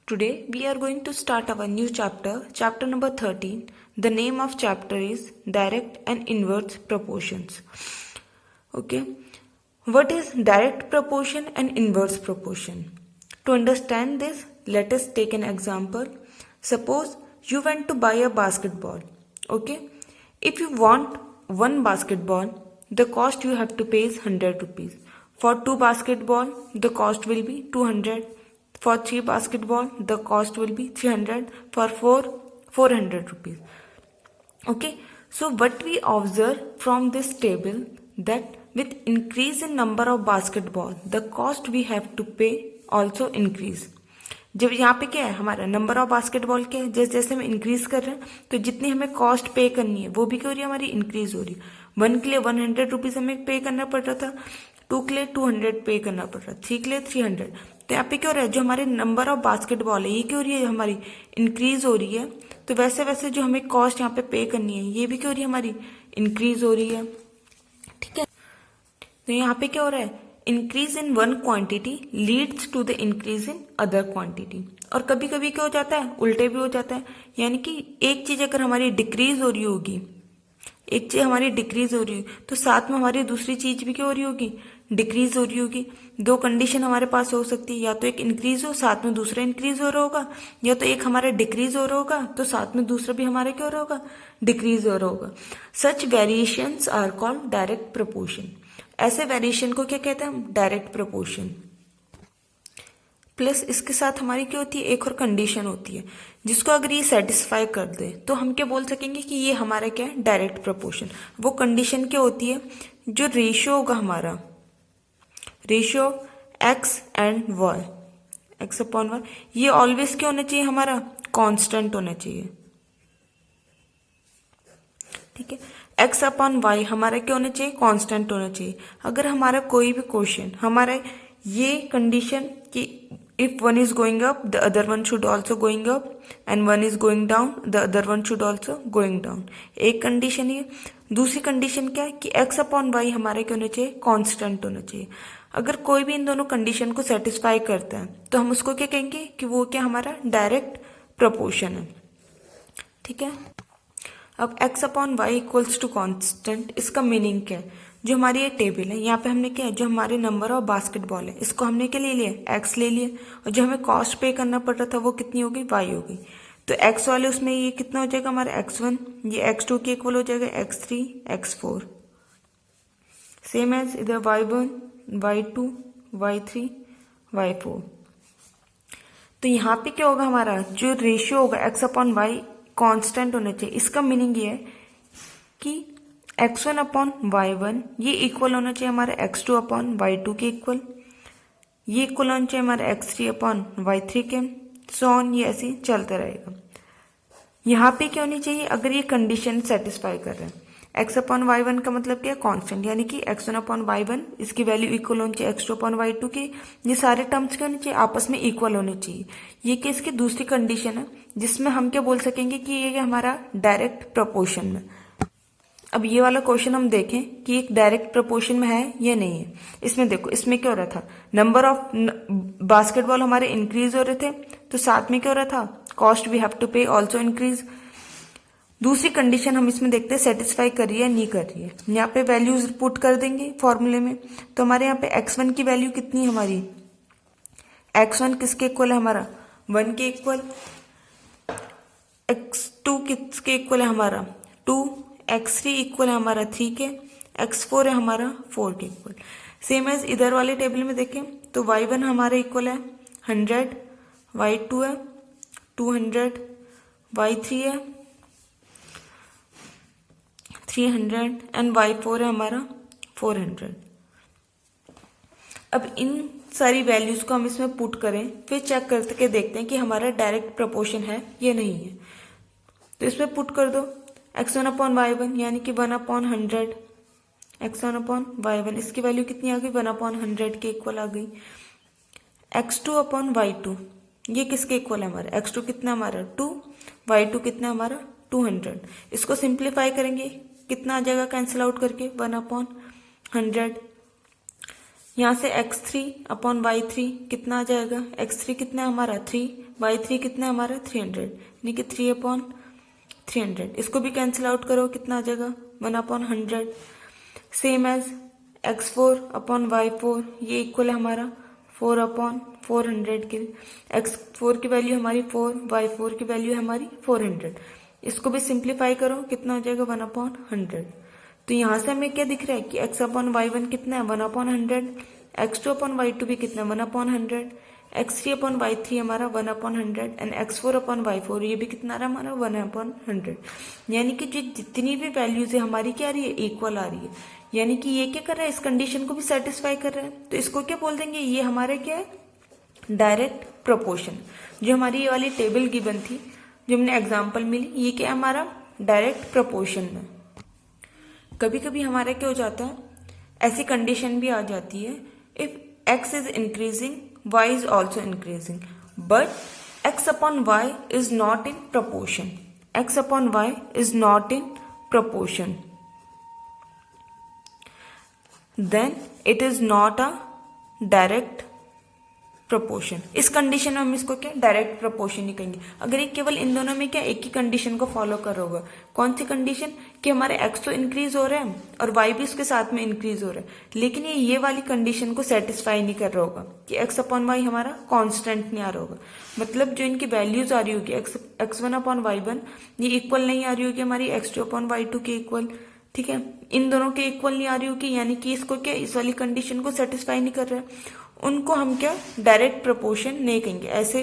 Today we are going to start our new chapter, chapter number 13. The name of chapter is Direct and Inverse Proportions. Okay, what is direct proportion and inverse proportion? To understand this, let us take an example. Suppose you went to buy a basketball. Okay, if you want one basketball, the cost you have to pay is 100 rupees. For two basketball, the cost will be 200. For three basketball, the cost will be 300. For four, 400 rupees. Okay, so what we observe from this table that with increase in number of basketball, the cost we have to pay also increase. जब यहाँ पे क्या है हमारा number of basketball क्या है, जैसे जैसे हम इंक्रीज कर रहे हैं तो जितनी हमें कॉस्ट पे करनी है वो भी क्या हो रही है हमारी इंक्रीज हो रही है। 1 के लिए 100 रुपीज हमें पे करना पड़ रहा था, 2 के लिए 200 पे करना पड़ रहा, 3 के लिए 300। तो यहाँ पे क्या हो रहा है जो हमारे नंबर ऑफ बास्केटबॉल है ये क्या हो रही है हमारी इंक्रीज हो रही है। तो वैसे वैसे जो हमें कॉस्ट यहाँ पे करनी है ये भी क्या हो रही है हमारी इंक्रीज हो रही है। ठीक है, तो यहाँ पे क्या हो रहा है increase in one quantity leads to the increase in other quantity. और कभी कभी क्या हो जाता है उल्टे भी हो जाता है, यानी कि एक चीज अगर हमारी डिक्रीज हो रही होगी, एक चीज हमारी डिक्रीज हो रही होगी तो साथ में हमारी दूसरी चीज भी क्या हो रही होगी डिक्रीज हो रही होगी। दो कंडीशन हमारे पास हो सकती है, या तो एक इंक्रीज हो साथ में दूसरा इंक्रीज हो रहा होगा, या तो एक हमारा डिक्रीज हो रहा होगा तो साथ में दूसरा भी हमारा क्या हो रहा होगा डिक्रीज हो रहा होगा। Such variations are called direct proportion. ऐसे वेरिएशन को क्या कहते हैं हम डायरेक्ट प्रोपोर्शन। प्लस इसके साथ हमारी क्या होती है एक और कंडीशन होती है जिसको अगर ये सेटिस्फाई कर दे तो हम क्या बोल सकेंगे कि ये हमारा क्या है डायरेक्ट प्रोपोर्शन। वो कंडीशन क्या होती है जो रेशियो होगा हमारा, ratio x and y, x upon y, ये ऑलवेज क्या होना चाहिए हमारा कांस्टेंट होना चाहिए। ठीक है, एक्स अपॉन वाई हमारा क्या होना चाहिए कांस्टेंट होना चाहिए। अगर हमारा कोई भी क्वेश्चन हमारा ये कंडीशन कि if one is going up the other one should also going up and one is going down the other one should also going down, एक कंडीशन ये। दूसरी कंडीशन क्या है कि x अपॉन वाई हमारे क्या होना चाहिए कांस्टेंट होना चाहिए। अगर कोई भी इन दोनों कंडीशन को सेटिस्फाई करता है तो हम उसको क्या कहेंगे कि वो क्या हमारा डायरेक्ट प्रोपोर्शन है। ठीक है, अब x upon y equals to constant, इसका मीनिंग क्या है। जो हमारी ये टेबल है यहाँ पे हमने क्या है जो हमारे नंबर ऑफ बास्केटबॉल है इसको हमने क्या ले लिया x ले लिया, और जो हमें कॉस्ट पे करना पड़ रहा था वो कितनी हो गई y हो गई। तो x वाले उसमें ये कितना हो जाएगा हमारा x1, ये x2 के इक्वल हो जाएगा x3 x4, सेम एज इधर y1 y2 y3 y4। तो यहाँ पे क्या होगा हमारा जो रेशियो होगा x अपॉन वाई कॉन्स्टेंट होना चाहिए। इसका मीनिंग ये है कि x1 अपॉन y1 ये इक्वल होना चाहिए हमारा x2 अपॉन y2 के इक्वल, ये इक्वल होना चाहिए हमारा x3 अपॉन y3 के, सो ऑन, ये ऐसे चलता रहेगा। यहाँ पे क्या होनी चाहिए अगर ये कंडीशन सेटिस्फाई कर रहे हैं x अपॉन y1 का मतलब क्या है कांस्टेंट, यानी कि x1 अपॉन y1 इसकी वैल्यू इक्वल होनी चाहिए x2 अपॉन y2 के। ये सारे टर्म्स क्या होने चाहिए आपस में इक्वल होने चाहिए। ये केस की दूसरी कंडीशन है जिसमें हम क्या बोल सकेंगे कि ये हमारा डायरेक्ट प्रोपोर्शन में। अब ये वाला क्वेश्चन हम देखें कि एक डायरेक्ट प्रोपोर्शन में है या नहीं है। इसमें देखो इसमें क्या हो रहा था नंबर ऑफ बास्केटबॉल हमारे इंक्रीज हो रहे थे तो साथ में क्या हो रहा था कॉस्ट वी हैव टू पे ऑल्सो इंक्रीज। दूसरी कंडीशन हम इसमें देखते हैं सेटिस्फाई कर रही है नहीं कर रही है। यहाँ पे वैल्यूज पुट कर देंगे फॉर्मूले में, तो हमारे यहाँ पे x1 की वैल्यू कितनी है हमारी, x1 किसके इक्वल है हमारा 1 के इक्वल, x2 किसके इक्वल है हमारा 2, x3 इक्वल है हमारा 3 के, x4 है हमारा 4 के इक्वल। सेम एज इधर वाले टेबल में देखें तो y1 हमारा इक्वल है 100, y2 है 200, y3 है 300 एंड y4 है हमारा 400। अब इन सारी वैल्यूज को हम इसमें पुट करें फिर चेक करके देखते हैं कि हमारा डायरेक्ट प्रोपोर्शन है या नहीं है। तो इसमें पुट कर दो x1 अपॉन y1 यानी कि 1 अपॉन 100, x1 अपॉन y1 इसकी वैल्यू कितनी आ गई 1 अपॉन 100 के इक्वल आ गई। x2 अपॉन y2 ये किसके इक्वल है हमारा x2 कितना हमारा 2, y2 कितना हमारा 200। इसको सिंप्लीफाई करेंगे कितना आ जाएगा कैंसिल आउट करके 1 अपॉन 100। यहाँ से x3 अपॉन y3 कितना आ जाएगा, x3 कितना है हमारा 3, y3 कितना है हमारा 300, यानी कि 3 अपॉन 300। इसको भी कैंसिल आउट करो, कितना आ जाएगा 1 upon 100। Same as x4 upon y4, ये इक्वल है हमारा 4 अपॉन 400 के। x4 की वैल्यू हमारी 4, y4 की वैल्यू है हमारी 400। इसको भी सिंप्लीफाई करो, कितना हो जाएगा 1 अपॉन 100। तो यहाँ से हमें क्या दिख रहा है कि x अपॉन y1 कितना है 1 अपॉन 100, x2 अपॉन y2 भी कितना है 1 अपॉन 100, x3 अपॉन y3 हमारा 1 upon 100 and x4 upon y4 ये भी कितना आ रहा है हमारा 1 अपॉन 100। यानी कि जो जितनी भी वैल्यूज है हमारी क्या आ रही है, इक्वल आ रही है। यानी कि ये क्या कर रहा है, इस कंडीशन को भी सेटिस्फाई कर रहा है। तो इसको क्या बोल देंगे, ये हमारे क्या है, डायरेक्ट प्रोपोर्शन। जो हमारी ये वाली टेबल गिवन थी, जो हमने एग्जाम्पल मिली, ये क्या हमारा डायरेक्ट प्रोपोर्शन में। कभी कभी हमारा क्या हो जाता है, ऐसी कंडीशन भी आ जाती है, if x is increasing y is also increasing but x upon y is not in proportion, x upon y is not in proportion, then it is not a direct proportion. इस condition में हम इसको क्या direct proportion ही कहेंगे। अगर ये केवल इन दोनों में क्या एक ही कंडीशन को फॉलो कर रहा होगा, कौन सी कंडीशन, कि हमारे x तो इंक्रीज हो रहा है और y भी उसके साथ में इंक्रीज हो रहा है, लेकिन ये वाली कंडीशन को सेटिस्फाई नहीं कर रहा होगा कि x अपॉन वाई हमारा कांस्टेंट नहीं आ रहा होगा। मतलब जो इनकी वैल्यूज आ रही होगी x1 अपॉन y1 ये इक्वल नहीं आ रही होगी हमारी x2 अपॉन y2 के इक्वल, ठीक है, इन दोनों के इक्वल नहीं आ रही होगी, यानी कि इसको क्या इस वाली कंडीशन को सेटिस्फाई नहीं कर रहा है, उनको हम क्या डायरेक्ट प्रोपोर्शन नहीं कहेंगे ऐसे।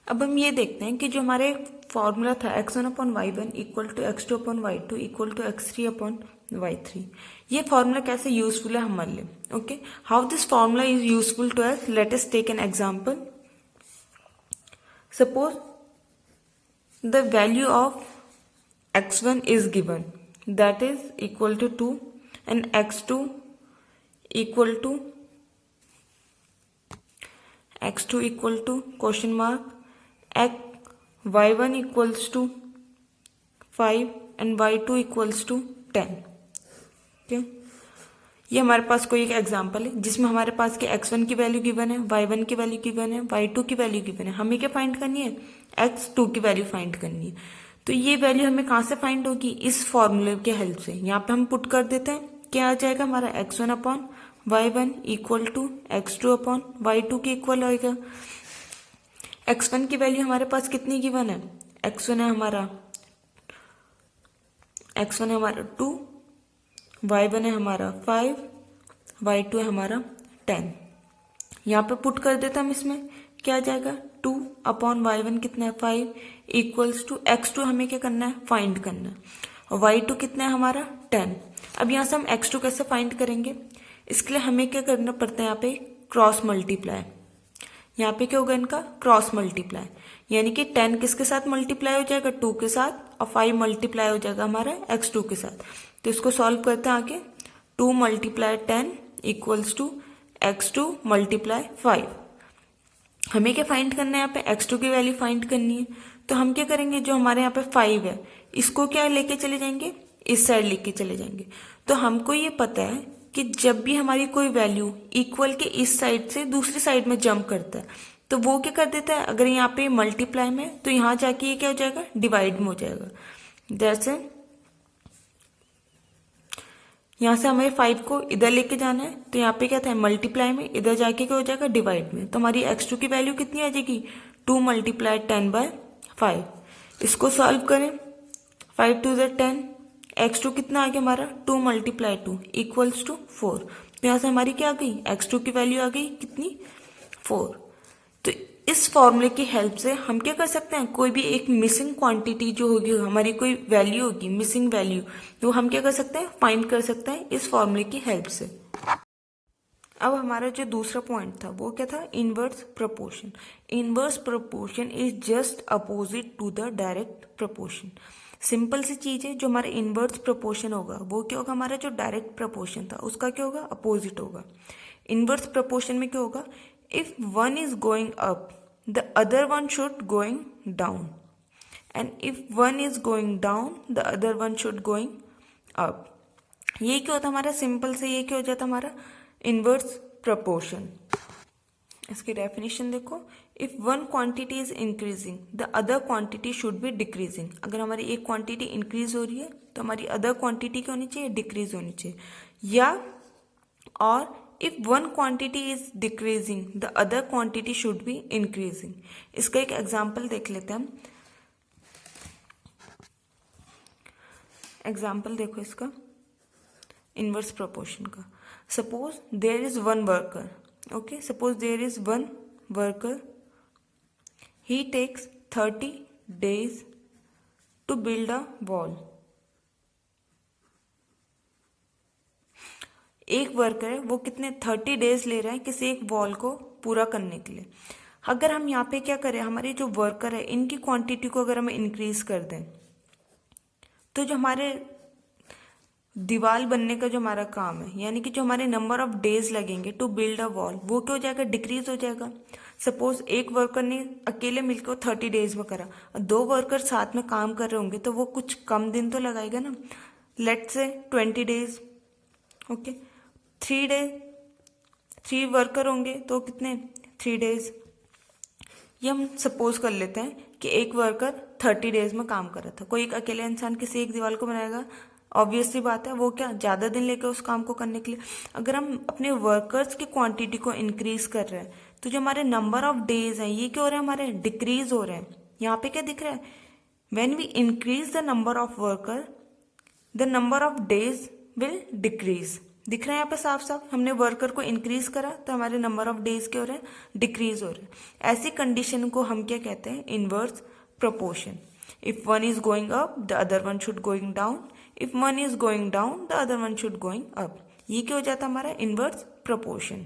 अब हम ये देखते हैं कि जो हमारे फॉर्मूला था x1 upon y1 equal to x2 upon y2 equal to x3 upon y3, ये फॉर्मूला कैसे यूजफुल है हमारे लिए। Okay, how this formula is useful to us, let us take an example. Suppose the value of x1 is given, that is equal to 2 and x2 equal to question mark y1 equals to 5 and y2 equals to 10। ठीक, ये हमारे पास कोई एक example है जिसमें हमारे पास के x1 की वैल्यू गिवन है, y1 की वैल्यू गिवन है, y2 की वैल्यू गिवन है। हमें क्या फाइंड करनी है, x2 की वैल्यू फाइंड करनी है। तो ये वैल्यू हमें कहाँ से फाइंड होगी, इस फॉर्मूले के हेल्प से। यहाँ पे हम पुट कर देते हैं, क्या आ जाएगा हमारा x1 upon y1 equal to x2 upon y2 के इक्वल होएगा। x1 की वैल्यू हमारे पास कितनी गिवन है, x1 है हमारा 2, y1 है हमारा 5, y2 है हमारा 10। यहाँ पे पुट कर देते हम, इसमें क्या आ जाएगा 2 अपॉन y1 कितना है 5 इक्वल्स टू x2 हमें क्या करना है फाइंड करना है, और y2 कितना है हमारा 10। अब यहाँ से हम x2 कैसे फाइंड करेंगे, इसके लिए हमें क्या करना पड़ता है, यहाँ पे क्रॉस मल्टीप्लाई। यहाँ पे क्या होगा इनका क्रॉस मल्टीप्लाई, यानी कि 10 किसके साथ मल्टीप्लाई हो जाएगा 2 के साथ, और 5 मल्टीप्लाई हो जाएगा हमारा x2 के साथ। तो इसको सॉल्व करते हैं आगे, 2 multiply 10 equals to x2 multiply 5। हमें क्या फाइंड करना है, यहाँ पे x2 की वैल्यू फाइंड करनी है। तो हम क्या करेंगे, जो हमारे यहाँ पे 5 है इसको क्या लेके चले जाएंगे, इस साइड लेके चले जाएंगे। तो हमको ये पता है कि जब भी हमारी कोई वैल्यू इक्वल के इस साइड से दूसरी साइड में जंप करता है तो वो क्या कर देता है, अगर यहाँ पे मल्टीप्लाई में तो यहाँ जाके ये क्या हो जाएगा डिवाइड में हो जाएगा। जैसे यहाँ से हमें 5 को इधर लेके जाना है, तो यहाँ पे क्या था मल्टीप्लाई में, इधर जाके क्या हो जाएगा डिवाइड में। तो हमारी x2 की वैल्यू कितनी आ जाएगी 2 मल्टीप्लाई 10/5। इसको सॉल्व करें, 5 2 10, x2 कितना आ गया हमारा 2 मल्टीप्लाई 2 इक्वल्स टू 4। तो यहाँ से हमारी क्या आ गई x2 की वैल्यू आ गई कितनी 4। तो इस फॉर्मूले की हेल्प से हम क्या कर सकते हैं, कोई भी एक मिसिंग क्वांटिटी जो होगी, हमारी कोई वैल्यू होगी मिसिंग वैल्यू, तो हम क्या कर सकते हैं फाइंड कर सकते हैं इस फॉर्मूले की हेल्प से। अब हमारा जो दूसरा पॉइंट था वो क्या था, inverse proportion. Inverse proportion is just opposite to the direct proportion. Simple सी चीज है, जो हमारा इनवर्स प्रोपोर्शन होगा वो क्या होगा, हमारा जो डायरेक्ट प्रोपोर्शन था उसका क्या होगा अपोजिट होगा। इनवर्स प्रोपोर्शन में क्या होगा, if one is going up the other one should going down, and if one is going down the other one should going up। ये क्या होता है हमारा, सिंपल से ये क्या हो जाता हमारा, इनवर्स प्रपोर्शन। इसकी डेफिनेशन देखो, if one quantity is increasing the other quantity should be decreasing. अगर हमारी एक क्वांटिटी इंक्रीज हो रही है तो हमारी अदर क्वांटिटी क्या होनी चाहिए, डिक्रीज होनी चाहिए। या और if one quantity is decreasing the other quantity should be increasing. इसका एक एग्जाम्पल देख लेते हैं हम। एग्जाम्पल देखो इसका इनवर्स प्रोपोर्शन का। Suppose there is one worker, okay, suppose there is one worker, he takes 30 days to build a wall। एक वर्कर है, वो कितने 30 डेज ले रहा है किसी एक वॉल को पूरा करने के लिए। अगर हम यहाँ पे क्या करें, हमारे जो वर्कर है इनकी क्वांटिटी को अगर हम इंक्रीज कर दें तो जो हमारे दीवार बनने का जो हमारा काम है, यानी कि जो हमारे नंबर ऑफ डेज लगेंगे टू बिल्ड अ वॉल, वो क्या हो जाएगा, डिक्रीज हो जाएगा। सपोज एक वर्कर ने अकेले मिलकर 30 डेज में करा, दो वर्कर साथ में काम कर रहे होंगे तो वो कुछ कम दिन तो लगाएगा ना, let's say 20 days, okay. 3 worker होंगे तो कितने, 3 डेज। ये हम सपोज कर लेते हैं कि एक वर्कर 30 डेज में काम कर रहा था। कोई एक अकेले इंसान किसी एक दीवार को बनाएगा, ऑब्वियसली बात है वो क्या ज्यादा दिन लेकर उस काम को करने के लिए। अगर हम अपने वर्कर्स की क्वांटिटी को इंक्रीज कर रहे हैं तो जो हमारे नंबर ऑफ डेज हैं ये क्या हो रहे हैं, हमारे डिक्रीज हो रहे हैं। यहाँ पे क्या दिख रहा है, when we increase the number of worker the number of days will decrease. दिख रहा है यहाँ पे साफ साफ, हमने वर्कर को इंक्रीज करा तो हमारे नंबर ऑफ डेज क्या हो रहे हैं, डिक्रीज हो रहे हैं। ऐसी कंडीशन को हम क्या कहते हैं, inverse proportion. If one is going up the other one should going down, if one is going down the other one should going up. ये क्या हो जाता है हमारा, इनवर्स प्रोपोर्शन।